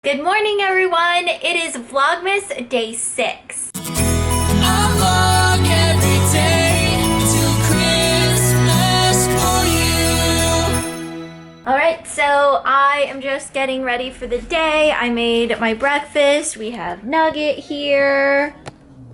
Good morning, everyone. It is Vlogmas day 6. I vlog every day till Christmas for you. Alright, so I am just getting ready for the day. I made my breakfast. We have Nugget here.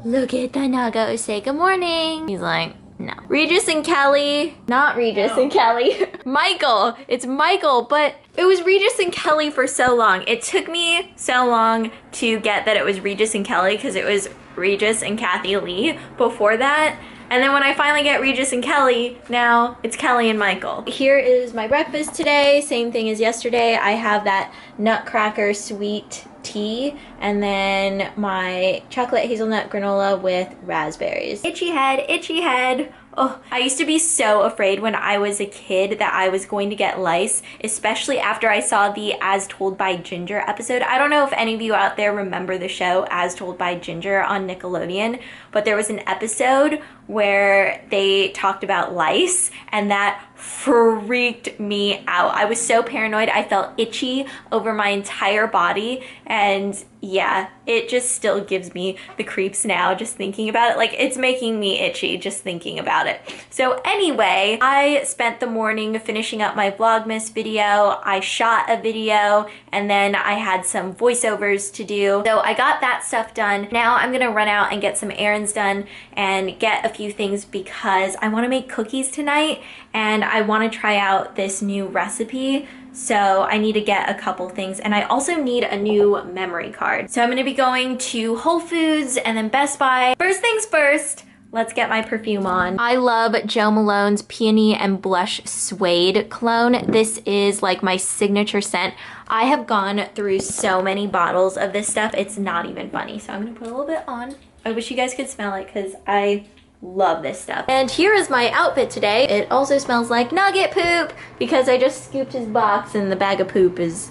Look at the Nugget. Say good morning. He's like, no. Regis and Kelly. Not Regis and Kelly. Michael. It's Michael, but it was Regis and Kelly for so long. It took me so long to get that it was Regis and Kelly because it was Regis and Kathy Lee before that. And then when I finally get Regis and Kelly, now it's Kelly and Michael. Here is my breakfast today. Same thing as yesterday. I have that nutcracker sweet tea and then my chocolate hazelnut granola with raspberries. Itchy head, itchy head. Oh, I used to be so afraid when I was a kid that I was going to get lice, especially after I saw the As Told by Ginger episode. I don't know if any of you out there remember the show As Told by Ginger on Nickelodeon, but there was an episode where they talked about lice and that freaked me out. I was so paranoid. I felt itchy over my entire body, and yeah, it just still gives me the creeps now just thinking about it. Like, it's making me itchy just thinking about it. So anyway, I spent the morning finishing up my Vlogmas video. I shot a video and then I had some voiceovers to do. So I got that stuff done. Now I'm gonna run out and get some errands done and get a few things because I wanna make cookies tonight and I wanna try out this new recipe. So I need to get a couple things, and I also need a new memory card. So I'm gonna be going to Whole Foods and then Best Buy. First things first, let's get my perfume on. I love Jo Malone's Peony and Blush Suede cologne. This is like my signature scent. I have gone through so many bottles of this stuff, it's not even funny. So I'm gonna put a little bit on. I wish you guys could smell it because I love this stuff. And here is my outfit today. It also smells like Nugget poop because I just scooped his box and the bag of poop is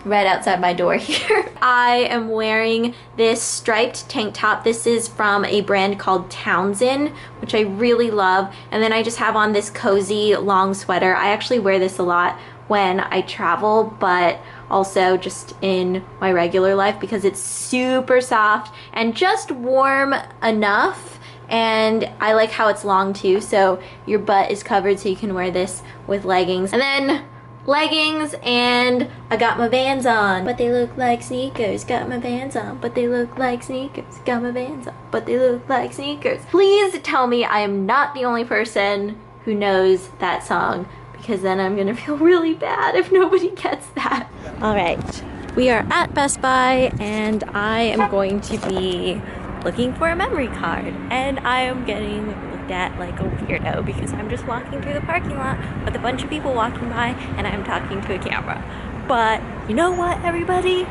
right outside my door here. I am wearing this striped tank top. This is from a brand called Townsend, which I really love. And then I just have on this cozy long sweater. I actually wear this a lot when I travel, but also just in my regular life because it's super soft and just warm enough. And I like how it's long too, so your butt is covered so you can wear this with leggings. And then leggings, and I got my Vans on, but they look like sneakers. Got my Vans on, but they look like sneakers. Got my Vans on, but they look like sneakers. Please tell me I am not the only person who knows that song, because then I'm gonna feel really bad if nobody gets that. All right, we are at Best Buy, and I am going to be looking for a memory card, and I am getting looked at like a weirdo because I'm just walking through the parking lot with a bunch of people walking by and I'm talking to a camera. But you know what, everybody?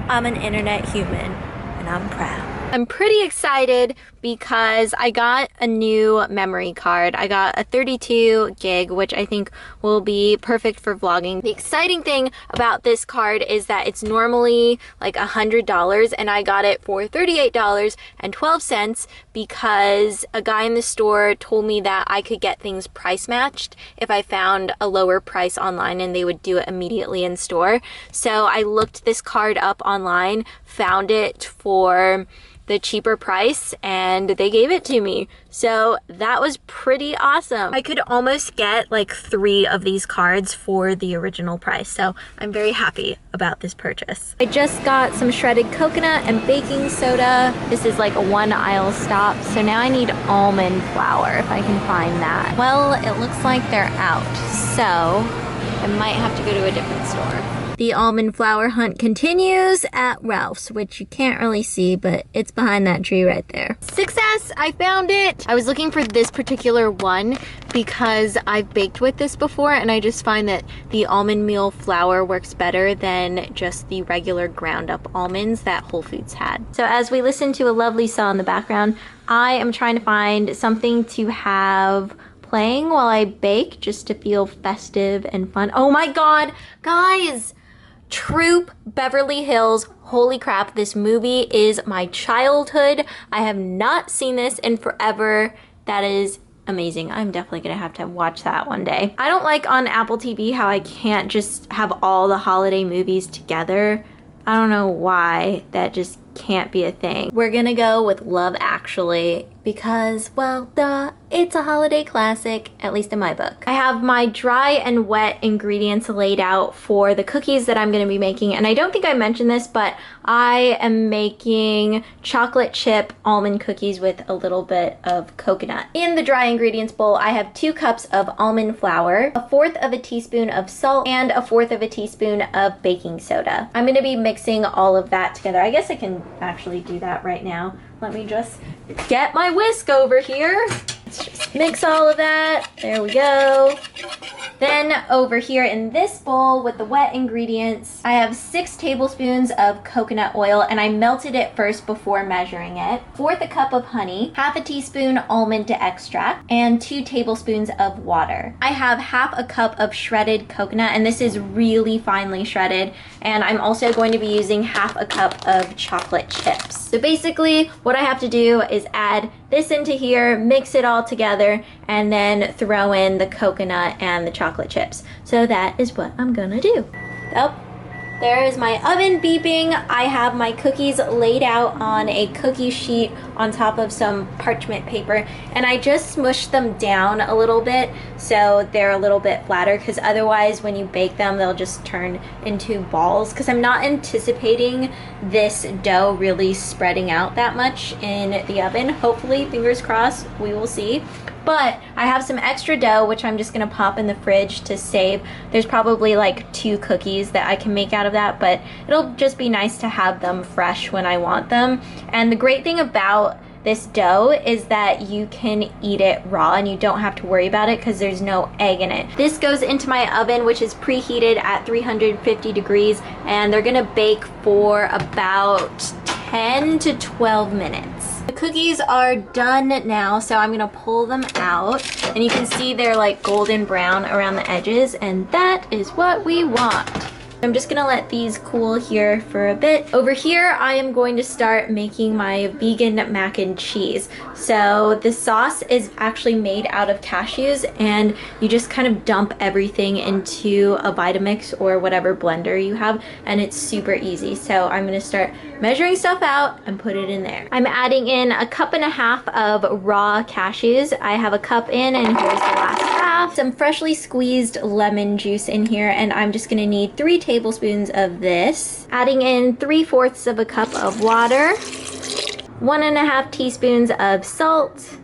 I'm an internet human and I'm proud. I'm pretty excited because I got a new memory card. I got a 32 gig, which I think will be perfect for vlogging. The exciting thing about this card is that it's normally like $100 and I got it for $38.12 because a guy in the store told me that I could get things price matched if I found a lower price online and they would do it immediately in store. So I looked this card up online, found it for the cheaper price, and they gave it to me. So that was pretty awesome. I could almost get like 3 of these cards for the original price. So I'm very happy about this purchase. I just got some shredded coconut and baking soda. This is like a 1-aisle stop. So now I need almond flour if I can find that. Well, it looks like they're out. So I might have to go to a different store. The almond flour hunt continues at Ralph's, which you can't really see, but it's behind that tree right there. Success! I found it! I was looking for this particular one because I've baked with this before, and I just find that the almond meal flour works better than just the regular ground up almonds that Whole Foods had. So as we listen to a lovely song in the background, I am trying to find something to have playing while I bake just to feel festive and fun. Oh my god, guys! Troop Beverly Hills. Holy crap, this movie is my childhood. I have not seen this in forever. That is amazing. I'm definitely gonna have to watch that one day. I don't like on Apple TV how I can't just have all the holiday movies together. I don't know why that just can't be a thing. We're gonna go with Love Actually because, well, duh, it's a holiday classic, at least in my book. I have my dry and wet ingredients laid out for the cookies that I'm gonna be making, and I don't think I mentioned this, but I am making chocolate chip almond cookies with a little bit of coconut. In the dry ingredients bowl, I have 2 cups of almond flour, 1/4 of a teaspoon of salt, and 1/4 of a teaspoon of baking soda. I'm gonna be mixing all of that together. I guess I can actually do that right now. Let me just get my whisk over here. Let's just mix all of that. There we go. Then over here in this bowl with the wet ingredients, I have 6 tablespoons of coconut oil, and I melted it first before measuring it. 1/4 a cup of honey, 1/2 a teaspoon almond extract, and 2 tablespoons of water. I have 1/2 a cup of shredded coconut, and this is really finely shredded. And I'm also going to be using 1/2 a cup of chocolate chips. So basically what I have to do is add this into here, mix it all together, and then throw in the coconut and the chocolate chips. So that is what I'm gonna do. Oh, there is my oven beeping. I have my cookies laid out on a cookie sheet on top of some parchment paper, and I just smushed them down a little bit so they're a little bit flatter, because otherwise when you bake them they'll just turn into balls, because I'm not anticipating this dough really spreading out that much in the oven. Hopefully, fingers crossed, we will see. But I have some extra dough, which I'm just gonna pop in the fridge to save. There's probably like 2 cookies that I can make out of that, but it'll just be nice to have them fresh when I want them. And the great thing about this dough is that you can eat it raw and you don't have to worry about it because there's no egg in it. This goes into my oven, which is preheated at 350 degrees, and they're gonna bake for about 10 to 12 minutes. The cookies are done now, so I'm gonna pull them out, and you can see they're like golden brown around the edges, and that is what we want. I'm just gonna let these cool here for a bit. Over here, I am going to start making my vegan mac and cheese. So the sauce is actually made out of cashews, and you just kind of dump everything into a Vitamix or whatever blender you have, and it's super easy. So I'm gonna start measuring stuff out and put it in there. I'm adding in 1.5 cups of raw cashews. I have a cup in, and here's the last half. Some freshly squeezed lemon juice in here, and I'm just gonna need 3 tablespoons of this. Adding in 3/4 of a cup of water, 1.5 teaspoons of salt,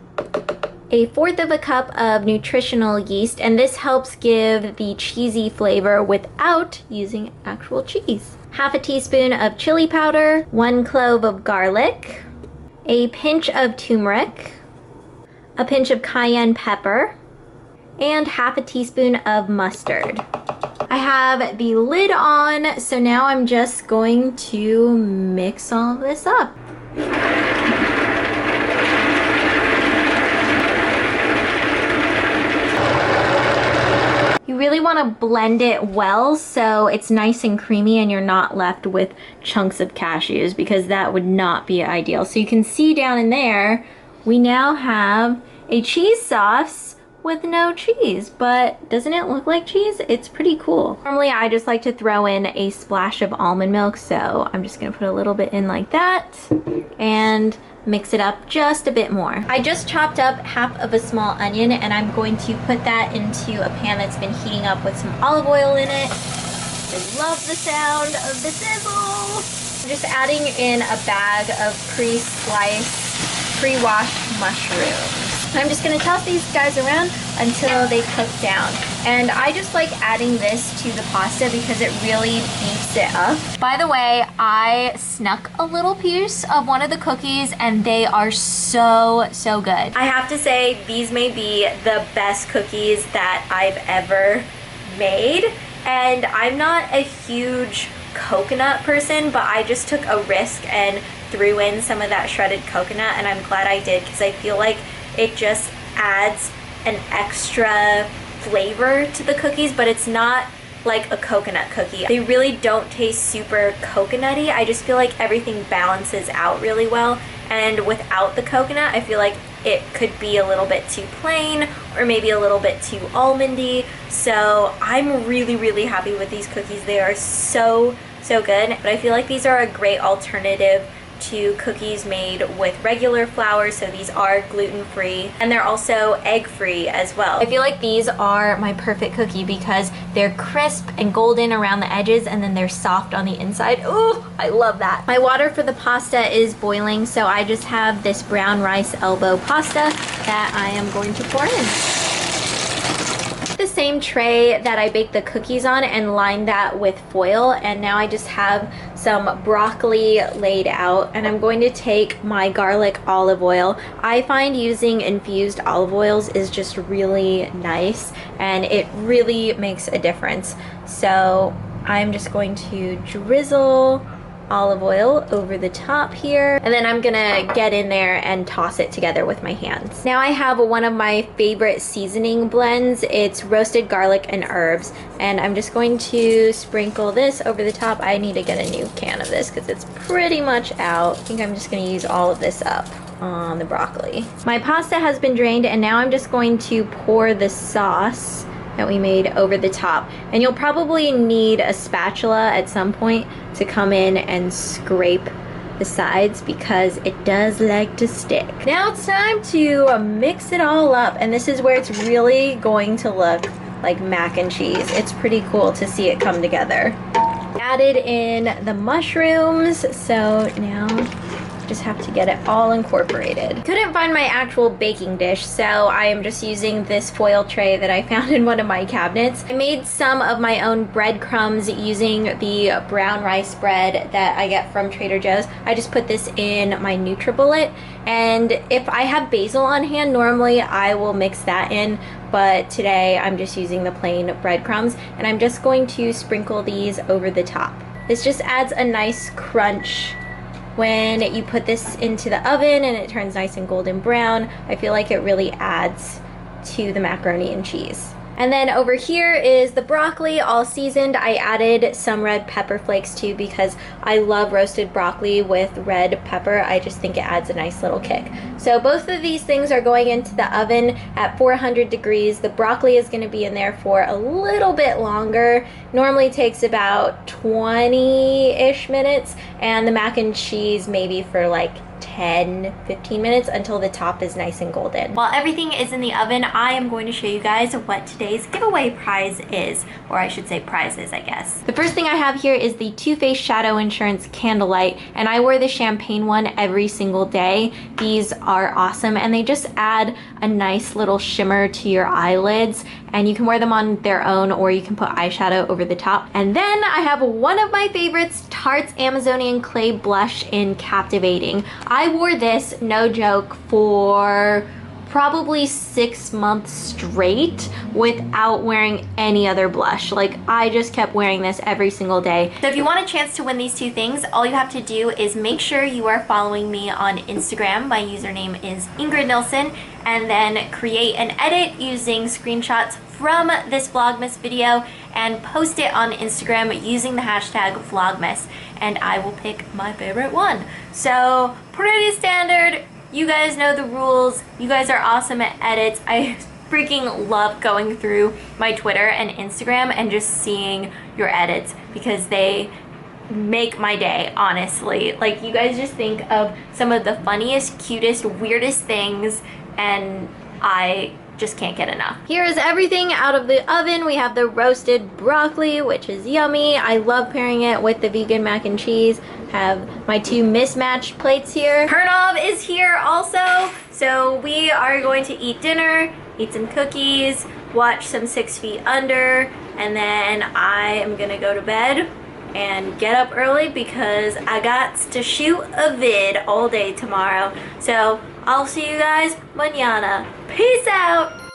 1/4 of a cup of nutritional yeast, and this helps give the cheesy flavor without using actual cheese. 1/2 teaspoon of chili powder, 1 clove of garlic, a pinch of turmeric, a pinch of cayenne pepper, and 1/2 teaspoon of mustard. I have the lid on, so now I'm just going to mix all of this up. You really want to blend it well so it's nice and creamy and you're not left with chunks of cashews, because that would not be ideal. So you can see down in there, we now have a cheese sauce with no cheese, but doesn't it look like cheese? It's pretty cool. Normally I just like to throw in a splash of almond milk, so I'm just gonna put a little bit in like that and mix it up just a bit more. I just chopped up 1/2 of a small onion, and I'm going to put that into a pan that's been heating up with some olive oil in it. I love the sound of the sizzle. I'm just adding in a bag of pre-sliced, pre-washed mushrooms. I'm just gonna toss these guys around until they cook down. And I just like adding this to the pasta because it really beefs it up. By the way, I snuck a little piece of one of the cookies, and they are so, so good. I have to say, these may be the best cookies that I've ever made. And I'm not a huge coconut person, but I just took a risk and threw in some of that shredded coconut, and I'm glad I did, because I feel like it just adds an extra flavor to the cookies, but it's not like a coconut cookie. They really don't taste super coconutty. I just feel like everything balances out really well, and without the coconut, I feel like it could be a little bit too plain or maybe a little bit too almondy. So I'm really, really happy with these cookies. They are so so good. But I feel like these are a great alternative to cookies made with regular flour, so these are gluten-free, and they're also egg-free as well. I feel like these are my perfect cookie because they're crisp and golden around the edges, and then they're soft on the inside. Ooh, I love that. My water for the pasta is boiling, so I just have this brown rice elbow pasta that I am going to pour in. The same tray that I baked the cookies on and lined that with foil, and now I just have some broccoli laid out, and I'm going to take my garlic olive oil. I find using infused olive oils is just really nice, and it really makes a difference. So I'm just going to drizzle olive oil over the top here, and then I'm gonna get in there and toss it together with my hands. Now I have one of my favorite seasoning blends. It's roasted garlic and herbs, and I'm just going to sprinkle this over the top. I need to get a new can of this because it's pretty much out. I think I'm just gonna use all of this up on the broccoli. My pasta has been drained, and now I'm just going to pour the sauce that we made over the top. And you'll probably need a spatula at some point to come in and scrape the sides because it does like to stick. Now it's time to mix it all up, and this is where it's really going to look like mac and cheese. It's pretty cool to see it come together. Added in the mushrooms, so now just have to get it all incorporated. Couldn't find my actual baking dish, so I am just using this foil tray that I found in one of my cabinets. I made some of my own breadcrumbs using the brown rice bread that I get from Trader Joe's. I just put this in my NutriBullet, and if I have basil on hand, normally I will mix that in, but today I'm just using the plain breadcrumbs, and I'm just going to sprinkle these over the top. This just adds a nice crunch when you put this into the oven and it turns nice and golden brown. I feel like it really adds to the macaroni and cheese. And then over here is the broccoli, all seasoned. I added some red pepper flakes too because I love roasted broccoli with red pepper. I just think it adds a nice little kick. So both of these things are going into the oven at 400 degrees. The broccoli is going to be in there for a little bit longer. Normally takes about 20-ish minutes, and the mac and cheese maybe for like 10-15 minutes until the top is nice and golden. While everything is in the oven, I am going to show you guys what today's giveaway prize is, or I should say prizes, I guess. The first thing I have here is the Too Faced Shadow Insurance Candlelight, and I wear the champagne one every single day. These are awesome, and they just add a nice little shimmer to your eyelids, and you can wear them on their own, or you can put eyeshadow over the top. And then I have one of my favorites, Tarte's Amazonian Clay Blush in Captivating. I wore this, no joke, for probably 6 months straight without wearing any other blush. Like, I just kept wearing this every single day. So if you want a chance to win these two things, all you have to do is make sure you are following me on Instagram. My username is ingrid.nilsen, and then create an edit using screenshots from this Vlogmas video and post it on Instagram using the hashtag Vlogmas, and I will pick my favorite one. So pretty standard. You guys know the rules. You guys are awesome at edits. I freaking love going through my Twitter and Instagram and just seeing your edits because they make my day, honestly. Like, you guys just think of some of the funniest, cutest, weirdest things, and I just can't get enough. Here is everything out of the oven. We have the roasted broccoli, which is yummy. I love pairing it with the vegan mac and cheese. Have my two mismatched plates here. Pranav is here also. So we are going to eat dinner, eat some cookies, watch some 6 Feet Under, and then I am gonna go to bed and get up early because I got to shoot a vid all day tomorrow. So I'll see you guys mañana. Peace out.